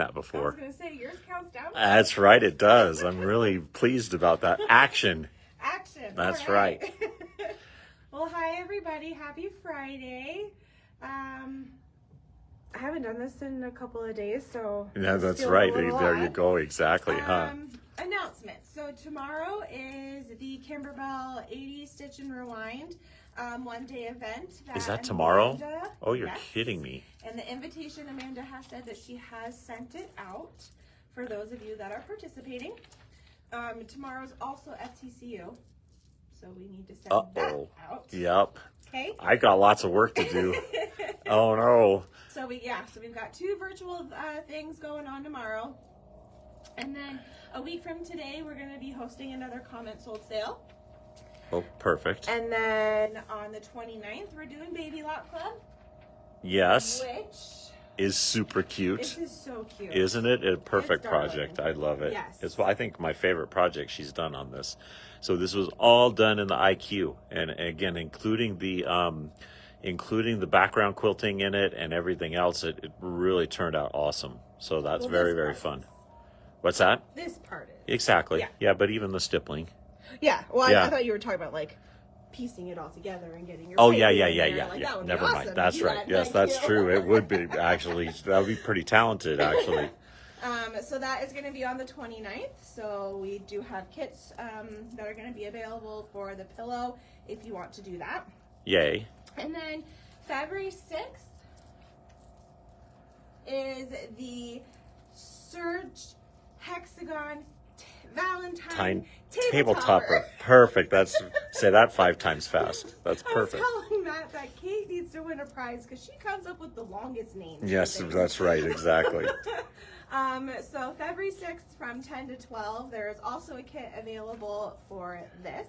that I before. was going to say, yours counts down. That's right, it does. I'm really pleased about that. Action. Action. That's All right. Well, hi, everybody. Happy Friday. I haven't done this in a couple of days, so... Yeah, this that's feels a right. little There you odd. go. Exactly, huh? Announcements. So tomorrow is the Kimberbell 80 Stitch and Rewind one-day event. Is that tomorrow? Amanda- Oh, you're Yes. kidding me. And the invitation, Amanda has said that she has sent it out for those of you that are participating. Tomorrow's also FTCU, so we need to send that out. Yep. Okay. I got lots of work to do. Oh, no. So we've got 2 virtual things going on tomorrow. And then a week from today, we're going to be hosting another comment sold sale. Oh, perfect. And then on the 29th, we're doing Baby Lock Club. Yes. Which Is super cute. this is so cute. Isn't it? A perfect It's darling. project. I love it. Yes. It's, I think, my favorite project she's done on this. So this was all done in the IQ. And again, including the background quilting in it and everything else, it really turned out awesome. So that's Well, very, this very part fun. is. What's that? This part is. Exactly. Yeah. Yeah, but even the stippling. Yeah. Well, Yeah. I thought you were talking about like piecing it all together and getting your. Oh, baby yeah. in there. Like, that would be Never awesome mind. to That's do right. that. Yes, Like, that's you know. true. It would be, actually. That would be pretty talented, actually. So that is going to be on the 29th. So we do have kits that are going to be available for the pillow if you want to do that. Yay. And then February 6th is the Surge Hexagon Valentine Table topper. topper. Perfect. Say that 5 times fast. That's perfect. I was telling Matt that Kate needs to win a prize because she comes up with the longest names. for Yes, things. that's right. Exactly. So February 6th from 10 to 12, there is also a kit available for this.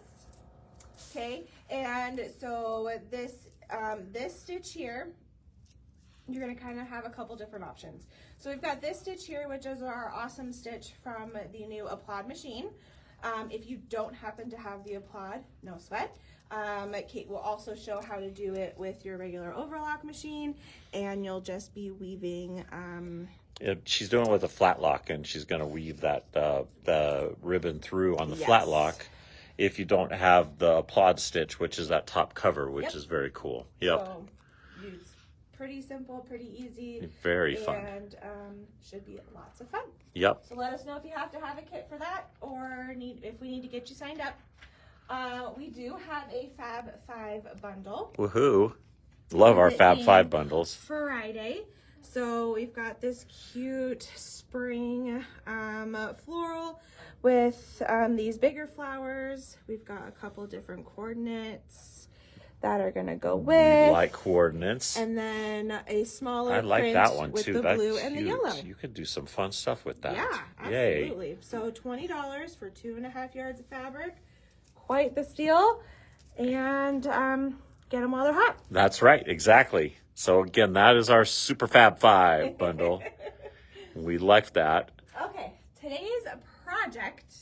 Okay, and so this stitch here, you're gonna kind of have a couple different options. So we've got this stitch here, which is our awesome stitch from the new Applaud machine. If you don't happen to have the Applaud, no sweat. Kate will also show how to do it with your regular overlock machine, and you'll just be weaving. She's doing it with a flat lock, and she's going to weave that the ribbon through on the Yes. flat lock. If you don't have the Applaud stitch, which is that top cover, which Yep. is very cool. Yep. So it's pretty simple, pretty easy. Very fun. And should be lots of fun. Yep. So let us know if you have to have a kit for that or if we need to get you signed up. We do have a Fab 5 bundle. Woohoo. Love our Fab 5 bundles. Friday. So we've got this cute spring floral with these bigger flowers. We've got a couple different coordinates that are gonna go with. Like coordinates. And then a smaller I like print that one with too. the That's blue cute. and the yellow. You could do some fun stuff with that. Yeah, Yay. absolutely. So $20 for 2.5 yards of fabric. Quite the steal. And get them while they're hot. That's right. Exactly. So again, that is our Super Fab 5 bundle. We like that. Okay, today's project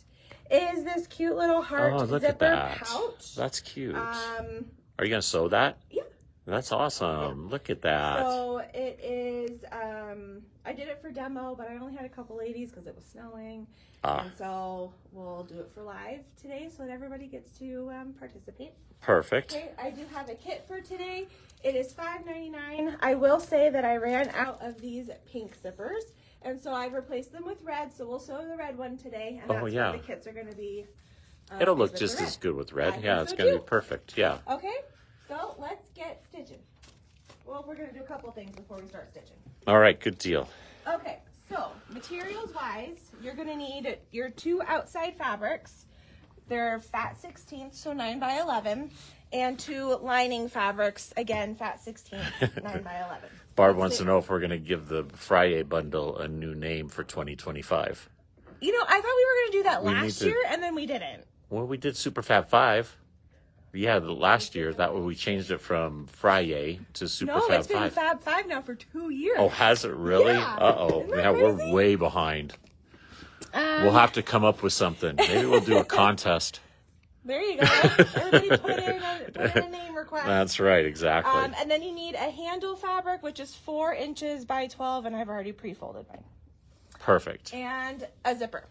is this cute little heart Oh, look zipper at that. pouch. That's cute. Are Um, you going to sew that? yeah. That's awesome. Look at that. So it is, I did it for demo, but I only had a couple ladies because it was snowing. And so we'll do it for live today so that everybody gets to participate. Perfect. Okay, I do have a kit for today. It is $5.99. I will say that I ran out of these pink zippers, and so I've replaced them with red, so we'll sew the red one today, and that's yeah. what the kits are going to be. It'll is look with just the as red. good with I red. think Yeah, it's so going to too. be perfect. Yeah. Okay, so let's get stitching. Well, we're going to do a couple things before we start stitching. All right. Good deal. Okay, so materials-wise, you're going to need your 2 outside fabrics. They're fat 16th, so 9 by 11, and 2 lining fabrics, again, fat 16th, 9 by 11. Barb wants to know if we're going to give the Friday bundle a new name for 2025. You know, I thought we were going to do that We need last to- year, and then we didn't. Well, we did Super Fab 5. Yeah, the last year that we changed it from Friday to Super No, Fab it's been 5. Fab 5 now for 2 years. Oh, has it really? Yeah. Uh-oh. Isn't that Yeah, we're crazy? way behind. We'll have to come up with something. Maybe we'll do a contest. There you go. Everybody put in a name request. That's right, exactly. And then you need a handle fabric, which is 4 inches by 12, and I've already pre-folded mine. Perfect. and a zipper.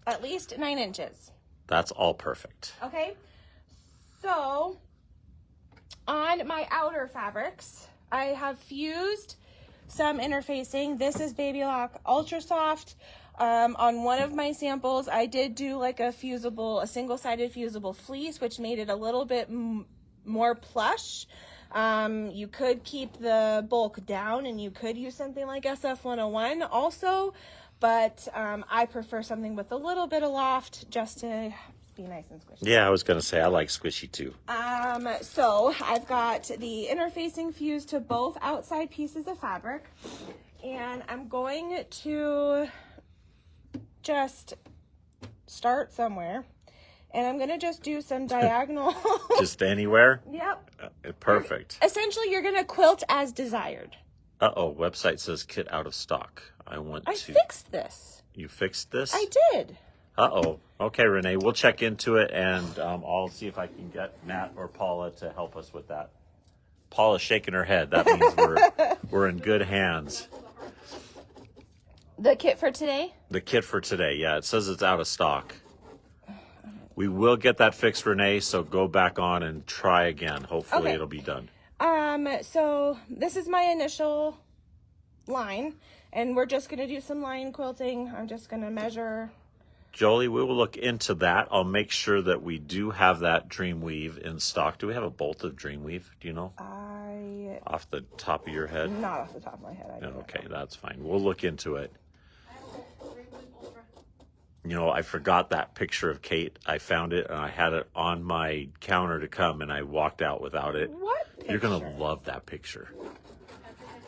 At least 9 inches. That's all perfect. Okay, so on my outer fabrics, I have fused some interfacing. This is Baby Lock Ultra Soft. On one of my samples, I did do like a single-sided fusible fleece, which made it a little bit more plush. You could keep the bulk down, and you could use something like SF101 also, but I prefer something with a little bit of loft just to be nice and squishy. Yeah, I was going to say I like squishy too. So I've got the interfacing fused to both outside pieces of fabric, and I'm going to just start somewhere, and I'm going to just do some diagonal. Just anywhere? Yep. Perfect. Essentially, you're going to quilt as desired. Uh-oh, website says kit out of stock. I fixed this. You fixed this? I did. Uh-oh. Okay, Renee, we'll check into it, and I'll see if I can get Nat or Paula to help us with that. Paula's shaking her head. That means we're in good hands. The kit for today? The kit for today, yeah. It says it's out of stock. We will get that fixed, Renee, so go back on and try again. Hopefully Okay. it'll be done. So this is my initial line, and we're just going to do some line quilting. I'm just going to measure. Jolie, we will look into that. I'll make sure that we do have that Dreamweave in stock. Do we have a bolt of Dreamweave? Do you know? Off the top of your head? Not off the top of my head. Okay, that's fine. We'll look into it. You know, I forgot that picture of Kate. I found it, and I had it on my counter to come, and I walked out without it. What picture? You're going to love that picture.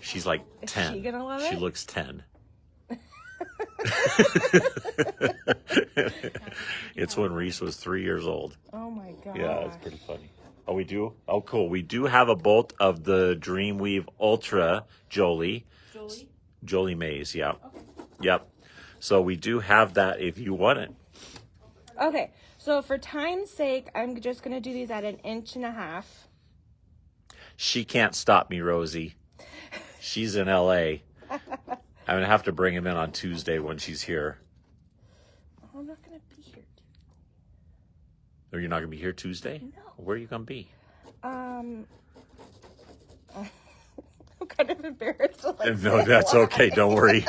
She's like 10. Is she going to love it? She looks 10. It's when Reese was 3 years old. Oh my god. Yeah, it's pretty funny. Oh, we do? Oh, cool. We do have a bolt of the Dreamweave Ultra Jolie. Jolie Mays, yeah. Okay. Yep. So we do have that if you want it. Okay, so for time's sake, I'm just going to do these at 1.5 inches. She can't stop me, Rosie. She's in LA. I'm going to have to bring him in on Tuesday when she's here. Oh, I'm not going to be here. Or you're not going to be here Tuesday? No. Where are you going to be? I'm kind of embarrassed to No, that's okay. Don't worry.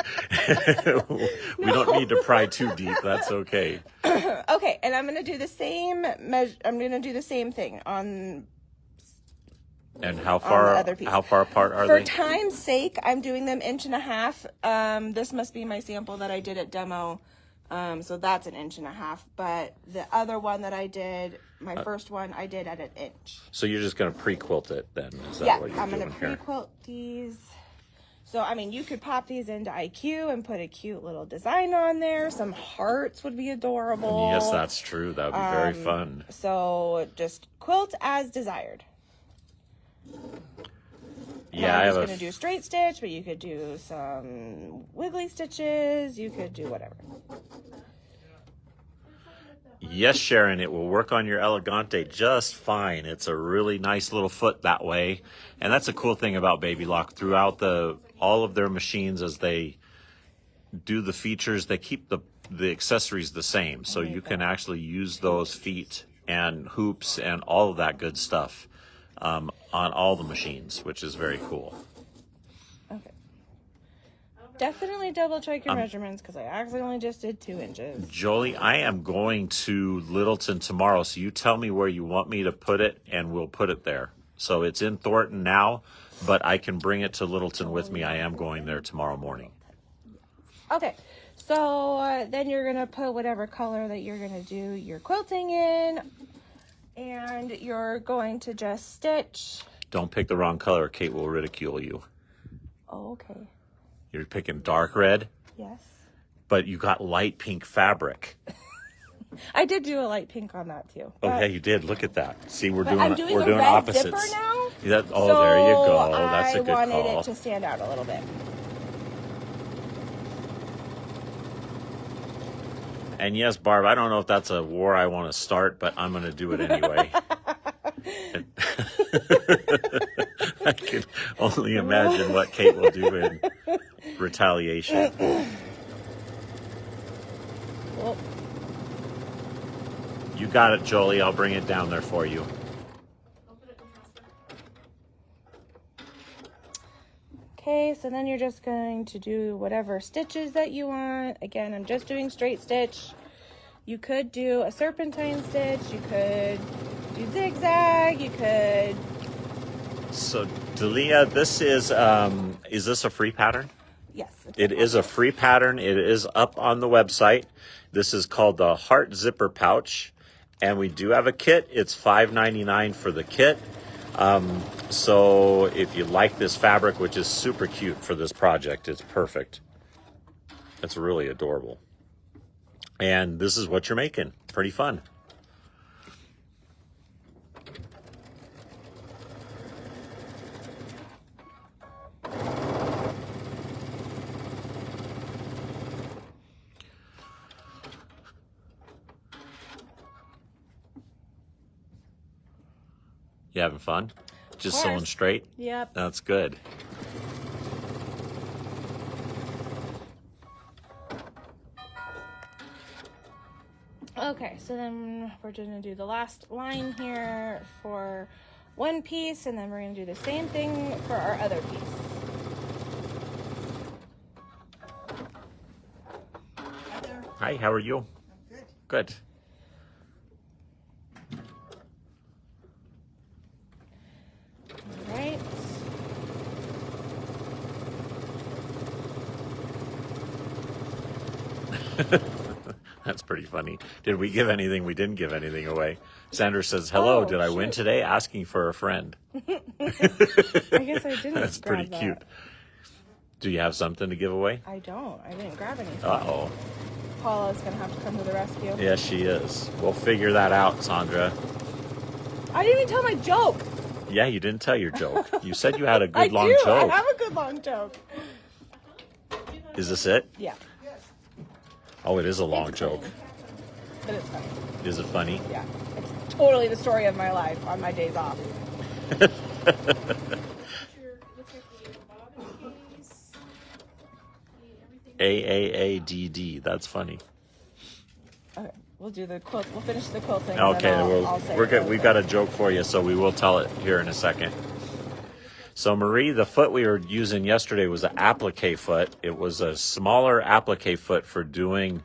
We don't need to pry too deep. That's okay. Okay, and I'm going to do the same I'm going to do the same thing on. And how far apart are For they? time's sake, I'm doing them 1.5 inches. This must be my sample that I did at demo. So that's 1.5 inches. But the other one that I did, my first one, I did at 1 inch. So you're just going to pre-quilt it then? Is that what you're I'm doing going to here? pre-quilt these. So, I mean, you could pop these into IQ and put a cute little design on there. Some hearts would be adorable. Yes, that's true. That would be very fun. So just quilt as desired. Yeah, I was going to do straight stitch, but you could do some wiggly stitches. You could do whatever. Yes, Sharon, it will work on your Elegante just fine. It's a really nice little foot that way. And that's a cool thing about Baby Lock. Throughout all of their machines, as they do the features, they keep the accessories the same. So you can actually use those feet and hoops and all of that good stuff on all the machines, which is very cool. Okay. Definitely double check your measurements because I accidentally just did 2 inches. Jolie, I am going to Littleton tomorrow, so you tell me where you want me to put it, and we'll put it there. So it's in Thornton now, but I can bring it to Littleton with me. I am going there tomorrow morning. Okay, so then you're going to put whatever color that you're going to do your quilting in, and you're going to just stitch. Don't pick the wrong color. Kate will ridicule you. Oh, okay. You're picking dark red, Yes. but you got light pink fabric. I did do a light pink on that too. Oh, yeah, you did. Look at that. See, we're I'm doing a red opposites. zipper now. There you go. So That's a good I wanted call. it to stand out a little bit. And yes, Barb, I don't know if that's a war I want to start, but I'm going to do it anyway. I can only imagine what Kate will do in retaliation. Whoa. You got it, Jolie. I'll bring it down there for you. Okay, so then you're just going to do whatever stitches that you want. Again, I'm just doing straight stitch. You could do a serpentine stitch. You could do zigzag. You could... So, Delia, this is this a free pattern? Yes. It is a free pattern. It is up on the website. This is called the Heart Zipper Pouch. And we do have a kit. It's $5.99 for the kit. So if you like this fabric, which is super cute for this project, it's perfect. It's really adorable. And this is what you're making. Pretty fun. You having fun? Just sewing straight? Yep. That's good. Okay, so then we're going to do the last line here for one piece, and then we're going to do the same thing for our other piece. Hi, how are you? Good. Good. All right. That's pretty funny. Did we give anything? We didn't give anything away. Sandra says, hello, Oh, did I win shoot. today? Asking for a friend. I guess I didn't. That's grab pretty that. cute. Do you have something to give away? I don't. I didn't grab anything. Uh-oh. Paula's going to have to come to the rescue. Yes, she is. We'll figure that out, Sandra. I didn't even tell my joke. Yeah, you didn't tell your joke. You said you had a I good long do. joke. I have a good long joke. Is this it? Yeah, Oh, it is a long joke. but it's funny. Is it funny? Yeah, it's totally the story of my life on my days off. AAADD. That's funny. Okay, we'll do the quilt. We'll finish the quilting. Okay, and then I'll say we're it good. really We've quick. got a joke for you, so we will tell it here in a second. So Marie, the foot we were using yesterday was an applique foot. It was a smaller applique foot for doing,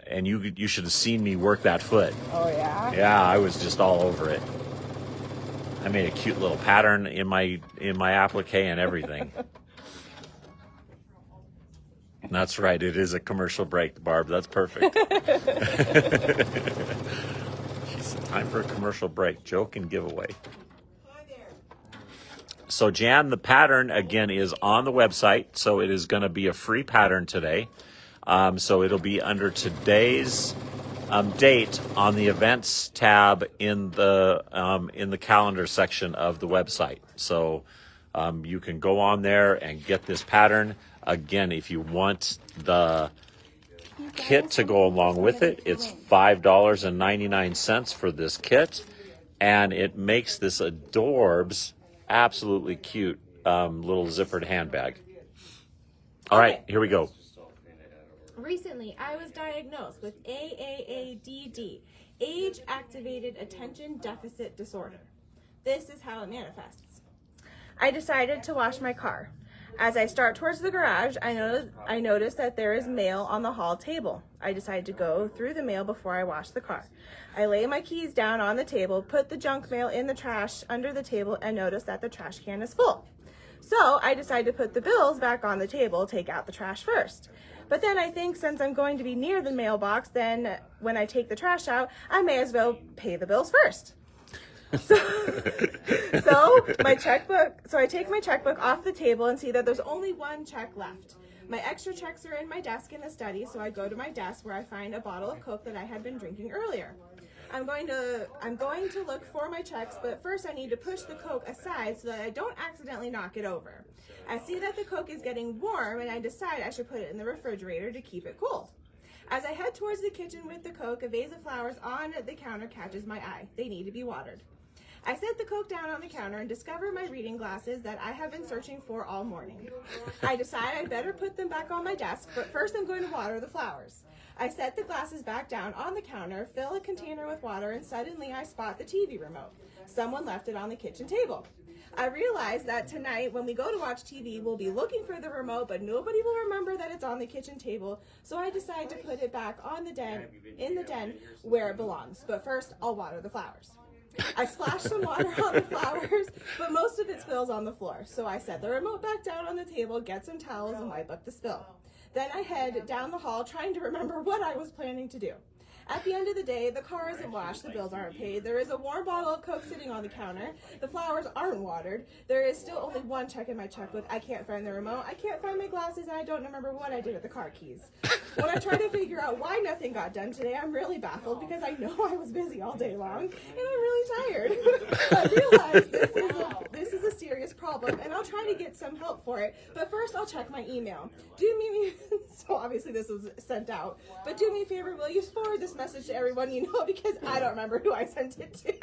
and you should have seen me work that foot. Oh yeah. Yeah, I was just all over it. I made a cute little pattern in my applique and everything. That's right. It is a commercial break, Barb. That's perfect. She said, time for a commercial break. Joke and giveaway. So Jan, the pattern again is on the website. So it is going to be a free pattern today. So it'll be under today's date on the events tab in the calendar section of the website. So you can go on there and get this pattern. Again, if you want the kit to go along with it, it's $5.99 for this kit, and it makes this adorbs absolutely cute little zippered handbag. All right, here we go. Recently, I was diagnosed with AAADD, Age-Activated Attention Deficit Disorder. This is how it manifests. I decided to wash my car. As I start towards the garage, I notice that there is mail on the hall table. I decide to go through the mail before I wash the car. I lay my keys down on the table, put the junk mail in the trash under the table, and notice that the trash can is full. So I decide to put the bills back on the table, take out the trash first. But then I think since I'm going to be near the mailbox, then when I take the trash out, I may as well pay the bills first. So I take my checkbook off the table and see that there's only one check left. My extra checks are in my desk in the study, so I go to my desk where I find a bottle of Coke that I had been drinking earlier. I'm going to look for my checks, but first I need to push the Coke aside so that I don't accidentally knock it over. I see that the Coke is getting warm and I decide I should put it in the refrigerator to keep it cool. As I head towards the kitchen with the Coke, a vase of flowers on the counter catches my eye. They need to be watered. I set the Coke down on the counter and discover my reading glasses that I have been searching for all morning. I decide I better put them back on my desk, but first I'm going to water the flowers. I set the glasses back down on the counter, fill a container with water, and suddenly I spot the TV remote. Someone left it on the kitchen table. I realize that tonight when we go to watch TV, we'll be looking for the remote, but nobody will remember that it's on the kitchen table, so I decide to put it back on in the den where it belongs. But first, I'll water the flowers. I splash some water on the flowers, but most of it spills on the floor. So I set the remote back down on the table, get some towels, and wipe up the spill. Then I head down the hall trying to remember what I was planning to do. At the end of the day, the car isn't washed, the bills aren't paid, there is a warm bottle of Coke sitting on the counter, the flowers aren't watered, there is still only one check in my checkbook, I can't find the remote, I can't find my glasses, and I don't remember what I did with the car keys. When I try to figure out why nothing got done today, I'm really baffled because I know I was busy all day long, and I'm really tired. I realize this is a serious problem, and I'll try to get some help for it, but first I'll check my email. So obviously this was sent out, but do me a favor, will you forward this message to everyone you know, because I don't remember who I sent it to.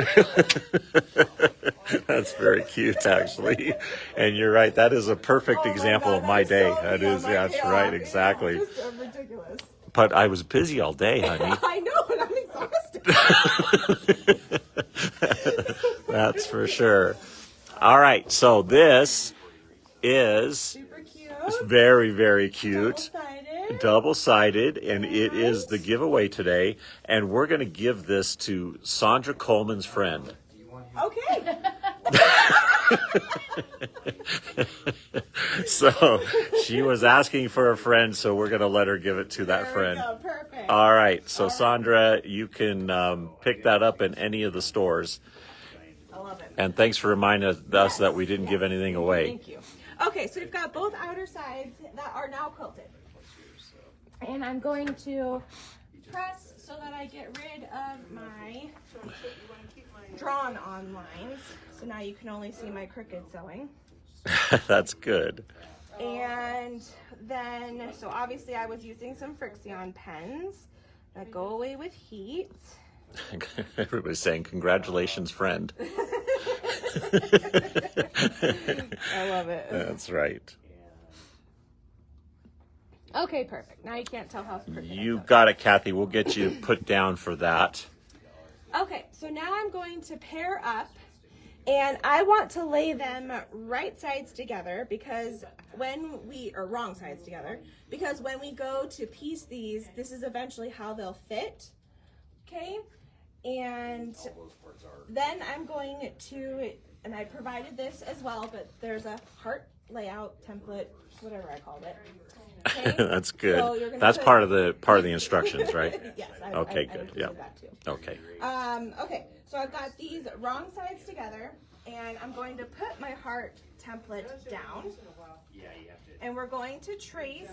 That's very cute, actually. And you're right. That is a perfect example of my day. That is, that's right, exactly. Yeah, just ridiculous. But I was busy all day, honey. I know, and I'm exhausted. That's for sure. All right, so this is Super cute. very, very cute. Double-sided. Double-sided, and it is the giveaway today, and we're going to give this to Sandra Coleman's friend. Okay. So she was asking for a friend, so we're going to let her give it to that friend. There we go. Perfect. All right, so Sandra, you can pick that up in any of the stores. I love it. And thanks for reminding us that we didn't give anything away. Thank you. Okay, so we've got both outer sides that are now quilted. And I'm going to press so that I get rid of my drawn on lines. So now you can only see my crooked sewing. That's good. And then, so obviously I was using some Frixion pens that go away with heat. Everybody's saying, congratulations, friend. I love it. That's right. Okay, perfect. Now you can't tell how crooked You got it, Kathy. We'll get you put down for that. Okay, so now I'm going to pair up, and I want to lay them right sides together because wrong sides together, because when we go to piece these, this is eventually how they'll fit, okay? And then I'm going to, and I provided this as well, but there's a heart layout template, whatever I called it. Okay? That's good. So That's part of the instructions, right? Yes. Okay, I good. included Yeah. that too. Okay. Okay, so I've got these wrong sides together, and I'm going to put my heart template down, and we're going to trace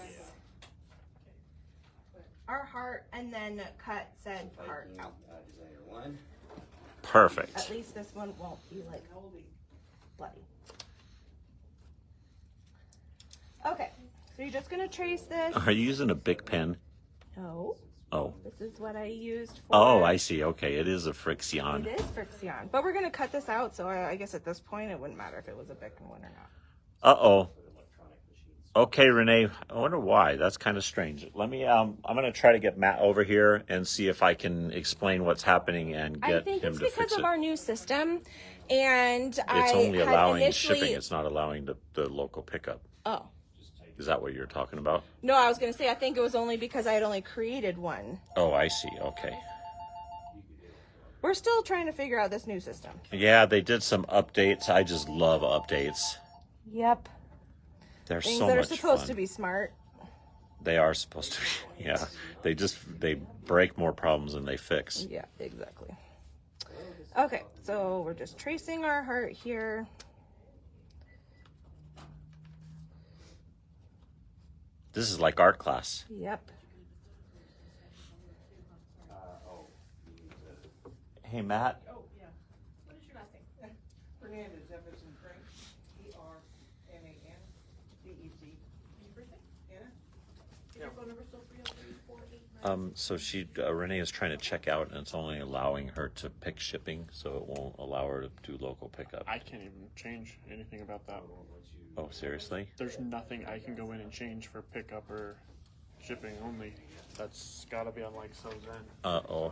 our heart and then cut said heart out. Perfect. At least this one won't be like bloody. Okay, so you're just gonna trace this. Are you using a Bic pen? No, Oh. this is what I used for. Oh, I see. Okay, it is a Frixion. It is Frixion, but we're gonna cut this out, so I guess at this point it wouldn't matter if it was a Bic one or not. Uh-oh. Okay, Renee, I wonder why. That's kind of strange. Let me, I'm going to try to get Matt over here and see if I can explain what's happening and I get think him it's to fix because it. of our new system, and It's only had allowing initially... shipping. It's not allowing the local pickup. Oh. Is that what you're talking about? No, I was going to say, I think it was only because I had only created one. Oh, I see. Okay. We're still trying to figure out this new system. Yeah, they did some updates. I just love updates. Yep. They're Things so that are much supposed fun. to be smart. They are supposed to be. Yeah. They break more problems than they fix. Yeah, exactly. Okay, so we're just tracing our heart here. This is like art class. Yep. Hey, Matt. Oh, yeah. What is your last name? Hernandez, Everson Frank, E-R-N-A-N-D-E-Z. Your birthday? Anna? Is your phone number still 303-489? So Renee is trying to check out, and it's only allowing her to pick shipping, so it won't allow her to do local pickup. I can't even change anything about that. Oh, seriously? There's nothing I can go in and change for pickup or shipping only. That's gotta be on like So's end. Uh-oh.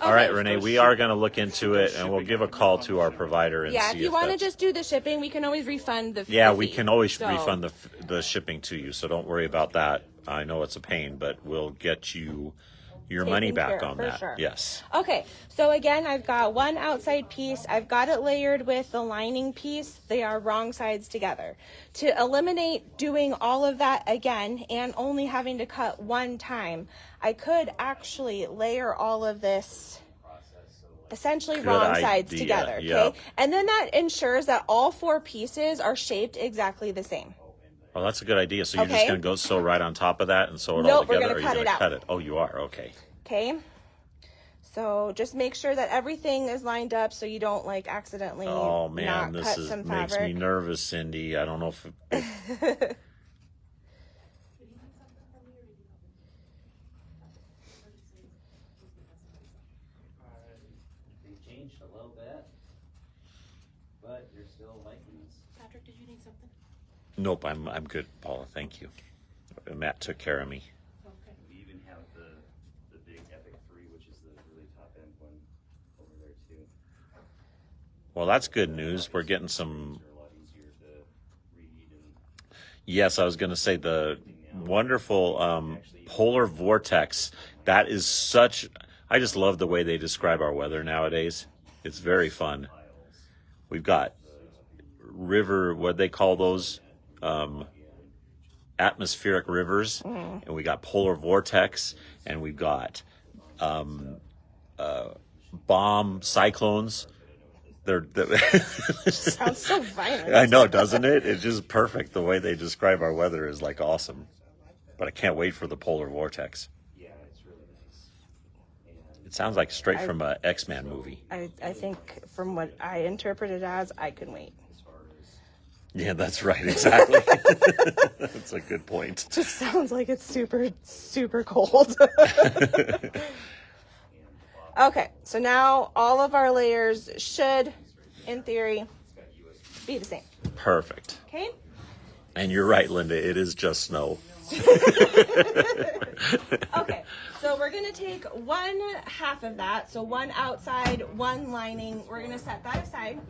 All right, Renee, we are going to look into it, and we'll give a call to our provider and Yeah, see if you want to that's- just do the shipping, we can always refund the Yeah, the we fee. can always So- refund the shipping to you, so don't worry about that. I know it's a pain, but we'll get you your money Taken back care of, on for that. sure. Yes. Okay, so again, I've got one outside piece. I've got it layered with the lining piece. They are wrong sides together. To eliminate doing all of that again and only having to cut one time, I could actually layer all of this essentially Good wrong idea, sides together, okay? yeah. And then that ensures that all four pieces are shaped exactly the same. Well, that's a good idea. So you're just Okay. going to go sew right on top of that and sew it all Nope, we're together? gonna or cut you're it gonna out. cut it? Oh, you are? Okay. Okay? So just make sure that everything is lined up so you don't like accidentally Oh, man, not this cut is some makes fabric. me nervous, Cindy. I don't know if... They changed a little bit, but you're still liking this. Patrick, did you need something? Nope, I'm good, Paula. Thank you. Matt took care of me. Okay. We even have the big Epic 3, which is the really top end one over there too. Well, that's good news. We're getting some... They're a lot easier to read and Yes, I was going to say the wonderful polar vortex. That is such... I just love the way they describe our weather nowadays. It's very fun. We've got river, what they call those, atmospheric rivers, and we got polar vortex, and we've got bomb cyclones. They're Sounds so violent. I know, doesn't it? It's just perfect. The way they describe our weather is like awesome. But I can't wait for the polar vortex. yeah, it's really nice. And It sounds like straight from a X-Men movie. I think from what I interpret it as, I can wait. as far as Yeah, that's right. Exactly. That's a good point. Just sounds like it's super, super cold. Okay, so now all of our layers should, in theory, be the same. Perfect. Okay? And you're right, Linda. It is just snow. Okay, so we're gonna take one half of that, so one outside, one lining. We're gonna set that aside.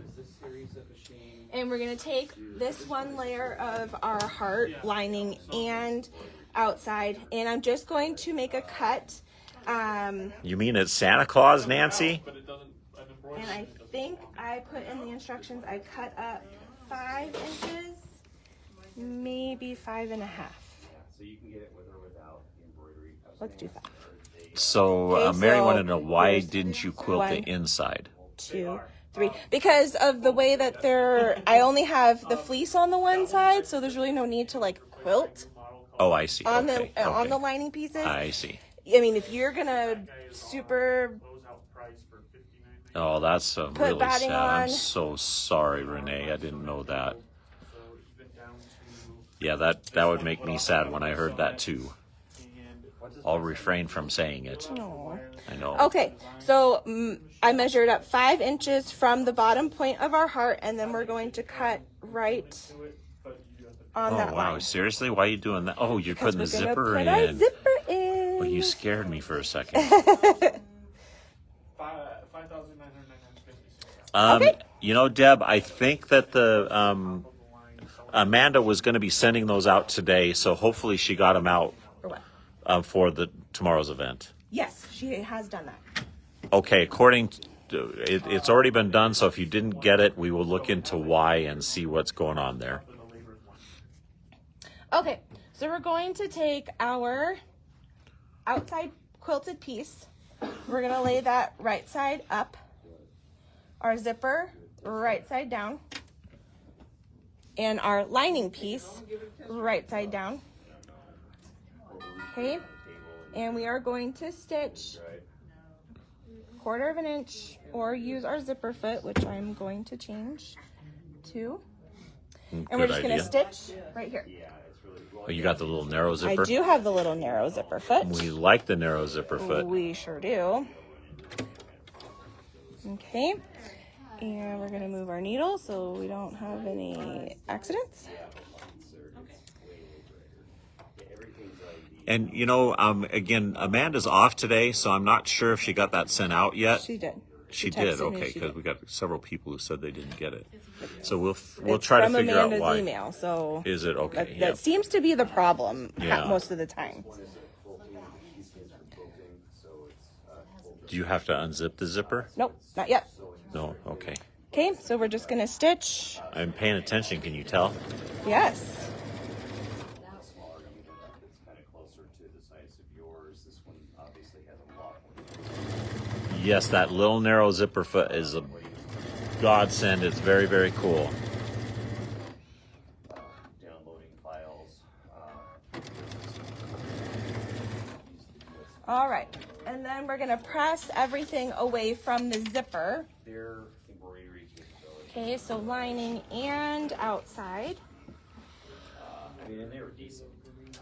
And we're gonna take this one layer of our heart lining and outside, and I'm just going to make a cut. You mean it's Santa Claus, Nancy? But it doesn't, an embroidery And I think I put in the instructions, I cut up 5 inches, maybe 5.5. so you can get it with or without the embroidery. Let's do 5. So Okay, Mary so wanted to know, why here's didn't you quilt the one. inside? 2, 3. Because of the way that I only have the fleece on the one side, so there's really no need to like quilt Oh, I see. on Okay, on the okay. lining pieces. I see. I mean, if you're gonna super, closeout price for $59.99. Oh, that's really batting sad. I'm on. so sorry, Renee. I didn't know that. So even down to, Yeah, that would make me sad when I heard that too. and I'll refrain from saying it. Aw. I know. Okay, so I measured up 5 inches from the bottom point of our heart, and then we're going to cut right but you do have to on Oh, that wow. line. Seriously? Why are you doing that? Oh, you're Because putting the we're gonna zipper put our in. zipper in. Well, you scared me for a second. $5,999.56. Okay. You know, Deb, I think that the Amanda was going to be sending those out today, so hopefully she got them out Or what? for the tomorrow's event. Yes, she has done that. Okay, according to, it's already been done, so if you didn't get it, we will look into why and see what's going on there. Okay, so we're going to take our outside quilted piece. We're going to lay that right side up. Our zipper right side down. And our lining piece right side down. Okay, and we are going to stitch 1/4 of an inch or use our zipper foot, which I'm going to change to. And we're Good just going to idea. stitch right here. Yeah, it's really, well, Oh, you got the little narrow I zipper? do have the little narrow zipper foot. We like the narrow zipper foot. We sure do. Okay. And we're going to move our needle so we don't have any accidents. And you know, again, Amanda's off today, so I'm not sure if she got that sent out yet. She did. She texted did, me, okay, she because did. we got several people who said they didn't get it. So we'll It's try to from figure Amanda's out why. email, so Is it okay? that Yeah. seems to be the problem Yeah. most of the time. Do you have to unzip the zipper? Nope, not yet. No. Okay. Okay, so we're just gonna stitch. I'm paying attention. Can you tell? Yes. Smaller unit that's kind of closer to the size of yours. This one obviously has a lot more. Yes, that little narrow zipper foot is a godsend. It's very, very cool. Downloading files. All right, and then we're gonna press everything away from the zipper. Their embroidery capability. Okay, so lining and outside. I mean, and they were decent with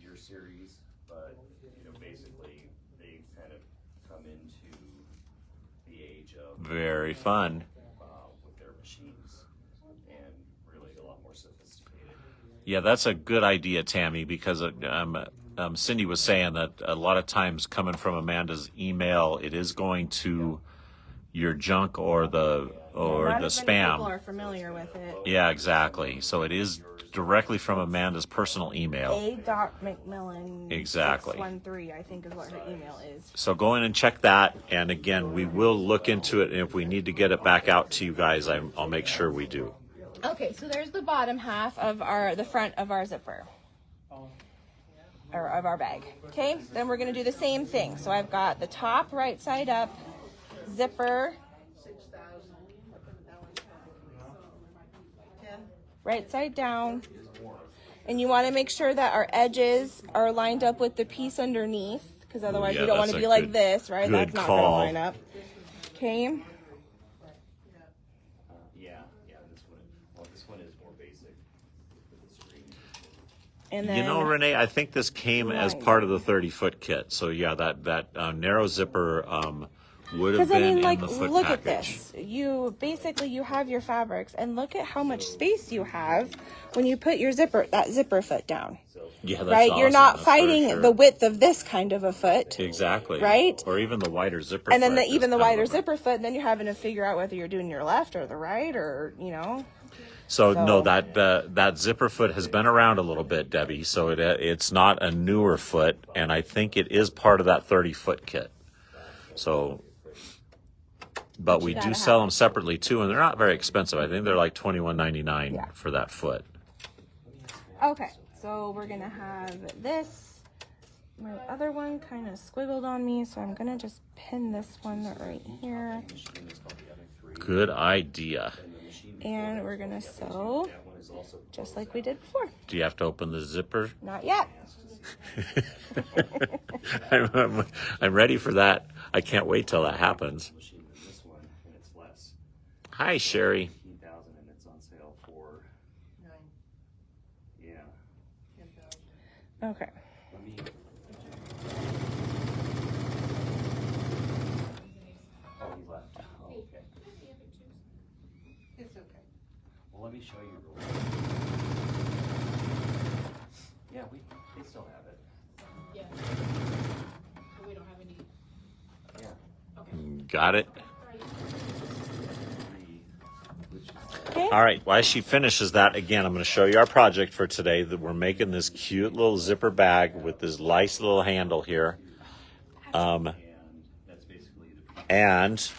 your series, but you know, basically they kind of come into the age of Very fun. with their machines and really a lot more sophisticated. Yeah, that's a good idea, Tammy, because Cindy was saying that a lot of times coming from Amanda's email, it is going to your junk or the Not as many people spam. are familiar with it. Yeah, exactly. So it is directly from Amanda's personal email. A.McMillan Exactly. 613, I think is what her email is. So go in and check that. And again, we will look into it. And if we need to get it back out to you guys, I'll make sure we do. Okay, so there's the bottom half of the front of our zipper. Or of our bag. Okay, then we're gonna do the same thing. So I've got the top right side up, zipper, right side down. And you wanna make sure that our edges are lined up with the piece underneath, because otherwise yeah, we don't that's wanna a be like good- this, right? good That's not call. gonna line up. Okay, This one is more basic with the screen. and then You know, Renee, I think this came as Right. part of the 30-foot kit. So yeah, that narrow zipper would have because I been mean, like, in the foot look package. at this. You have your fabrics, and look at how much space you have when you put your that zipper foot down. Yeah, that's Right? You're awesome, not that's for fighting sure. the width of this kind of a foot, Exactly. Right? Or even the wider zipper. and then foot is even the kind of wider a- zipper foot, and then you're having to figure out whether you're doing your left or the right, or So no, So- that zipper foot has been around a little bit, Debbie. So it's not a newer foot, and I think it is part of that 30-foot kit. So, but we do gotta sell have them separately too, and they're not very expensive. I think they're like $21.99 Yeah. for that foot. Okay, so we're gonna have this. My other one kind of squiggled on me, so I'm gonna just pin this one right here. Good idea. And we're gonna sew just like we did before. Do you have to open the zipper? Not yet. I'm ready for that. I can't wait till that happens. Machine than this one, and it's less. Hi, Sherry. 15,000, and it's on sale for yeah. Okay. Let me. Oh, he left. Oh, okay. It's okay. Well, let me show you real quick. Yeah, they still have it. Yeah. But we don't have any. Yeah. Got it. Which is Okay. All right, while she finishes that, again, I'm going to show you our project for today. That we're making this cute little zipper bag with this nice little handle here. and that's basically the And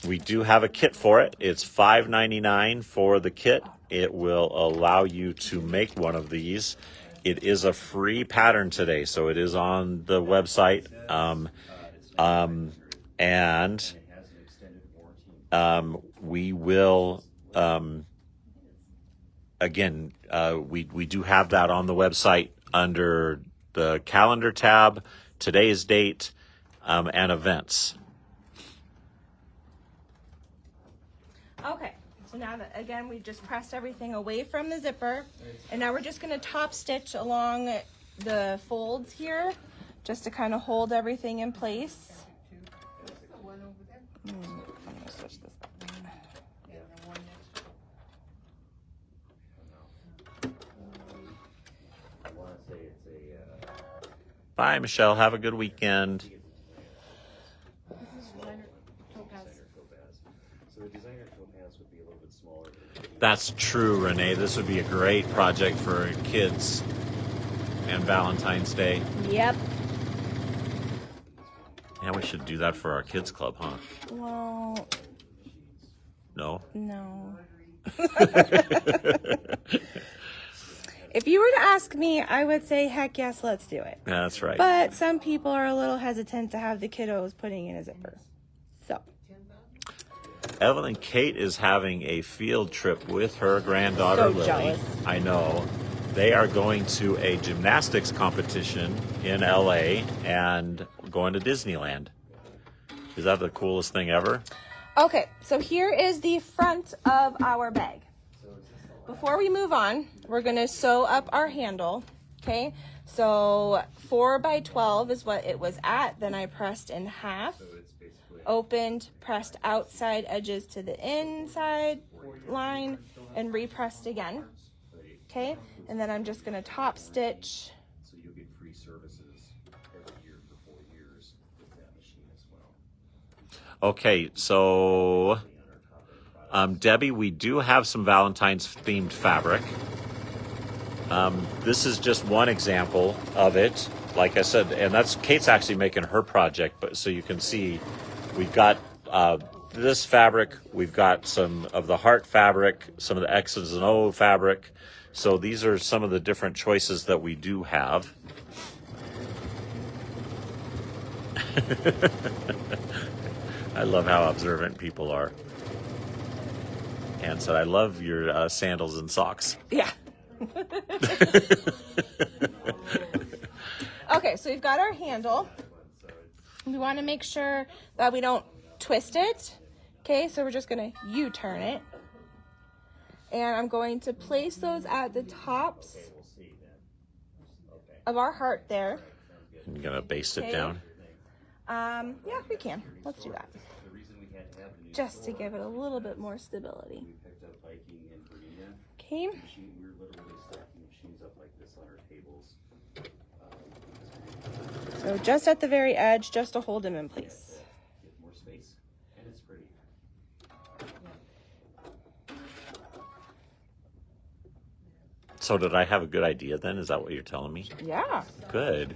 we do have a kit for it. It's $5.99 for the kit. It will allow you to make one of these. It is a free pattern today, so it is on the website. And it has an extended warranty. we will again we do have that on the website under the calendar tab, today's date, and events. Okay. So now that, again, we just pressed everything away from the zipper. And now we're just gonna top stitch along the folds here, just to kind of hold everything in place. One over there, I'm gonna switch this back. and then one next to it. I wanna say it's a, Bye, Michelle. Have a good weekend. This is designer topaz. designer topaz. So the designer topaz would be a little bit smaller than the That's true, Renee. This would be a great project for kids and Valentine's Day. Yep. Yeah, we should do that for our kids club, huh? Well, No? no. If you were to ask me, I would say, heck yes, let's do it. That's right. But some people are a little hesitant to have the kiddos putting in a zipper. So, Evelyn Kate is having a field trip with her granddaughter So Lily. jealous. I know. They are going to a gymnastics competition in LA and going to Disneyland. Is that the coolest thing ever? okay, so here is the front of our bag. Before we move on, we're gonna sew up our handle, okay? So 4 by 12 is what it was at. Then I pressed in half, opened, pressed outside edges to the inside line, and repressed again, okay? And then I'm just gonna top stitch. So you'll get free services every year for 4 years with that machine as well. Okay, so Debbie, we do have some Valentine's themed fabric. This is just one example of it. Like I said, and that's Kate's actually making her project, but so you can see we've got this fabric, we've got some of the heart fabric, some of the X's and O fabric. So these are some of the different choices that we do have. I love how observant people are. Ann said, I love your sandals and socks. Yeah. Okay, so we've got our handle. We want to make sure that we don't twist it. Okay, so we're just going to U-turn it. And I'm going to place those at the tops of our heart there. You're going to baste it Okay. down. Yeah, we can. Let's do that. The reason we had to have the new Just to give it a little bit more stability. we picked up Viking and Verena Okay. machine, we were literally stacking machines up like this on our tables. So just at the very edge, just to hold them in place. Get more space, and it's pretty. So did I have a good idea then? Is that what you're telling me? Yeah. Good.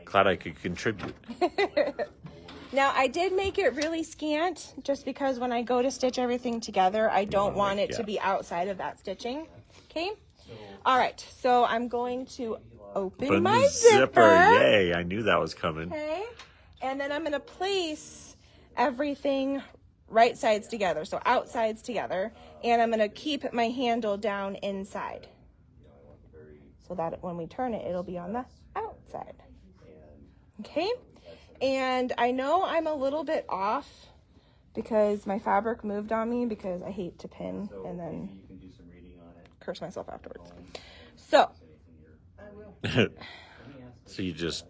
Glad I could contribute. Now, I did make it really scant just because when I go to stitch everything together, I don't want it to yeah. be outside of that stitching. Okay? All right. So I'm going to open But my the zipper. Yay, I knew that was coming. Okay? And then I'm going to place everything right sides together, so outsides together. And I'm going to keep my handle down inside so that when we turn it, it'll be on the outside. Okay? And I know I'm a little bit off because my fabric moved on me because I hate to pin and then You can do some reading on it. curse myself afterwards. So So you just,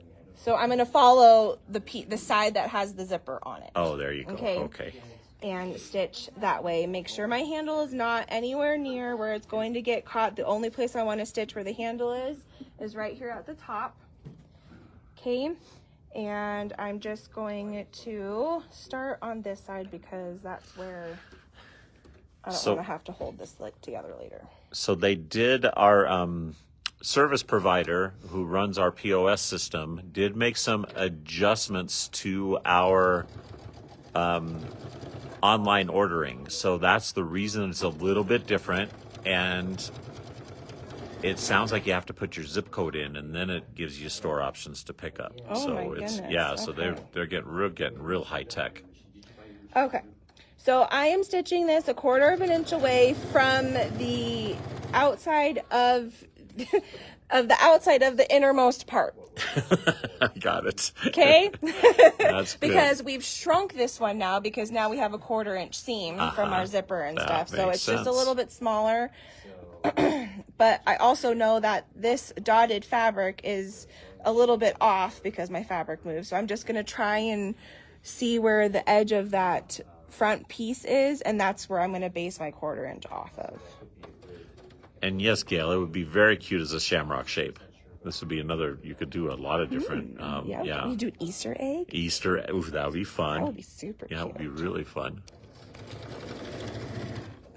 I'm going to follow the side that has the zipper on it. oh, there you go. Okay. Okay. And stitch that way. Make sure my handle is not anywhere near where it's going to get caught. The only place I want to stitch where the handle is right here at the top. Okay. And I'm just going to start on this side because that's where I don't So- want to have to hold this together later. So they did, our service provider who runs our POS system did make some adjustments to our online ordering. So that's the reason it's a little bit different. And it sounds like you have to put your zip code in, and then it gives you store options to pick up. Oh, so my it's goodness. yeah. So Okay. they're getting real high tech. Okay, so I am stitching this 1/4 of an inch away from the outside of of the outside of the innermost part. I got it. Okay? That's good. Because we've shrunk this one now because now we have a 1/4 inch seam from our zipper and That stuff. So makes it's just a sense. little bit smaller. But I also know that this dotted fabric is a little bit off because my fabric moves. So I'm just going to try and see where the edge of that front piece is, and that's where I'm going to base my 1/4 inch off of. And yes, Gail, it would be very cute as a shamrock shape. This would be another, you could do a lot of different, Yeah. You do an Easter egg? Easter, ooh, that would be fun. That would be super Yeah, it cute. would be really fun.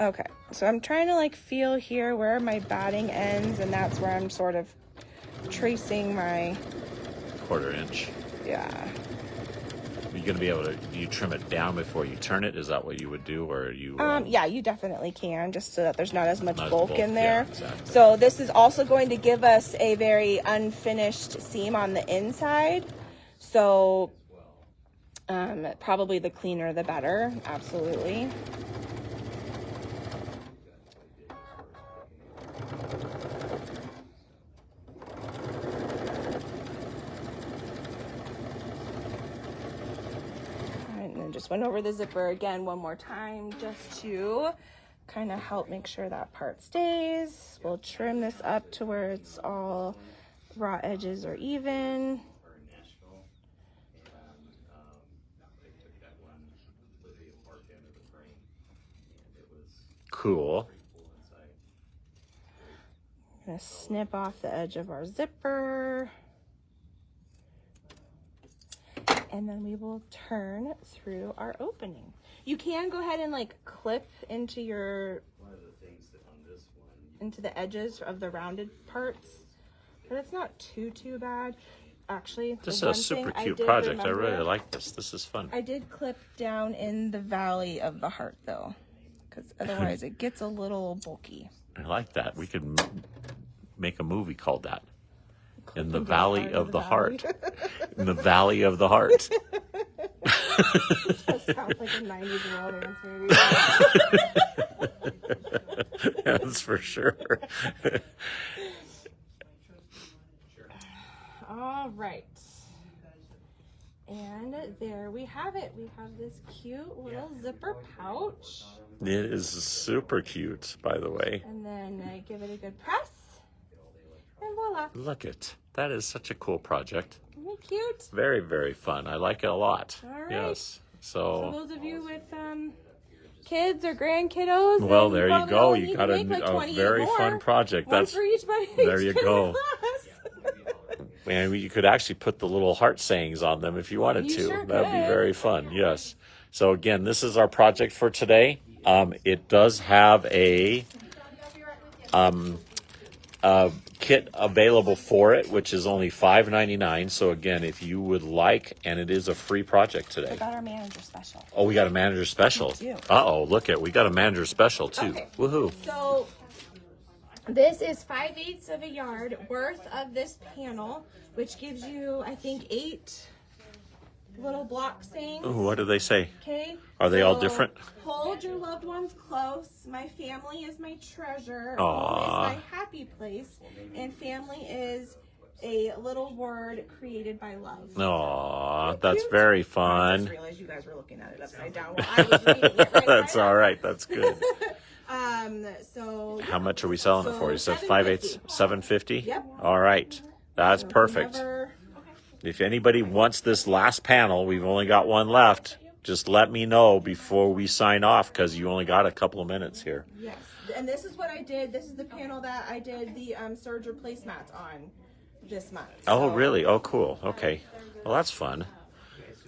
Okay, so I'm trying to like feel here where my batting ends, and that's where I'm sort of tracing my, 1/4 inch. yeah. Are you going to be able to, do you trim it down before you turn it? Is that what you would do? Or are you, Yeah, you definitely can, just so that there's not as much Not as bulk bulk, in there. yeah, exactly. So this is also going to give us a very unfinished seam on the inside. So probably the cleaner the better, absolutely. And then just went over the zipper again one more time just to kind of help make sure that part stays. We'll trim this up to where it's all raw edges are even. Or in Nashville, and they took that one Lydia Park end of the frame, and it was cool. pretty cool inside. Gonna snip off the edge of our zipper. And then we will turn through our opening. You can go ahead and like clip into your, One of the things that on this one, into the edges of the rounded parts, but it's not too bad. Actually, the This is one a super thing I cute did project. I remember- really like this. This is fun. I did clip down in the valley of the heart though, because otherwise it gets a little bulky. I like that. We could make a movie called that. In the Clipping Valley down of the valley. Heart. In the Valley of the Heart. That sounds like a 90s romance movie. That's for sure. All right. And there we have it. We have this cute little zipper pouch. It is super cute, by the way. And then give it a good press. And voila. Look it. That is such a cool project. Isn't it cute? Very, very fun. I like it a lot. All right. Yes. So So, those of you with kids or grandkiddos. well, then there you probably go. only You need got to a, make like a 28 very more. fun project. One That's for each buddy. there you each in the go. class. And you could actually put the little heart sayings on them if you wanted You to. sure That'd be could. very fun. Yes. So again, this is our project for today. It does have a kit available for it, which is only $5.99. So again, if you would like, and it is a free project We today. got our manager special. Oh, we got a manager special. We do. Uh-oh, look it. We got a manager special too. Okay. Woohoo. So this is 5/8 of a yard worth of this panel, which gives you, I think, 8 little block sayings. Ooh, what do they say? Okay. Are they all So, different? Hold your loved ones close. My family is my treasure. Aw. Home is my happy place. And family is a little word created by love. Aw, that's Cute. very I fun. just realized you guys were looking at it upside down while I was reading it right That's side all up. right. That's good. So How much are we selling it for? You said So, 5/8, $7.50? Yep. All right. That's perfect. whoever- If anybody wants this last panel, we've only got one left. Just let me know before we sign off because you only got a couple of minutes here. Yes, and this is what I did. This is the panel that I did the surge replace mats on this month. Oh, So- really? Oh, cool. Okay. Well, that's fun.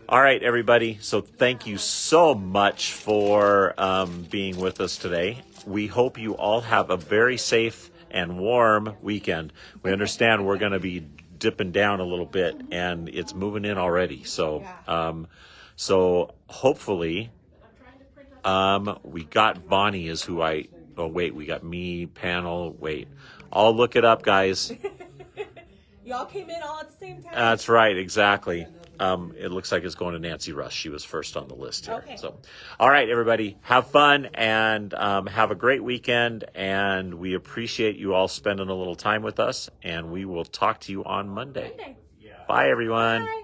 All right, everybody. So thank you so much for being with us today. We hope you all have a very safe and warm weekend. We understand we're going to be dipping down a little bit and it's moving in already. So, so hopefully, we got Bonnie is who oh wait, we got me, panel, wait. I'll look it up, guys. Y'all came in all at the same time. That's right, exactly. It looks like it's going to Nancy Rush. She was first on the list here. Okay. So, all right, everybody, have fun and have a great weekend. And we appreciate you all spending a little time with us. And we will talk to you on Monday. Monday. Bye, everyone. Bye.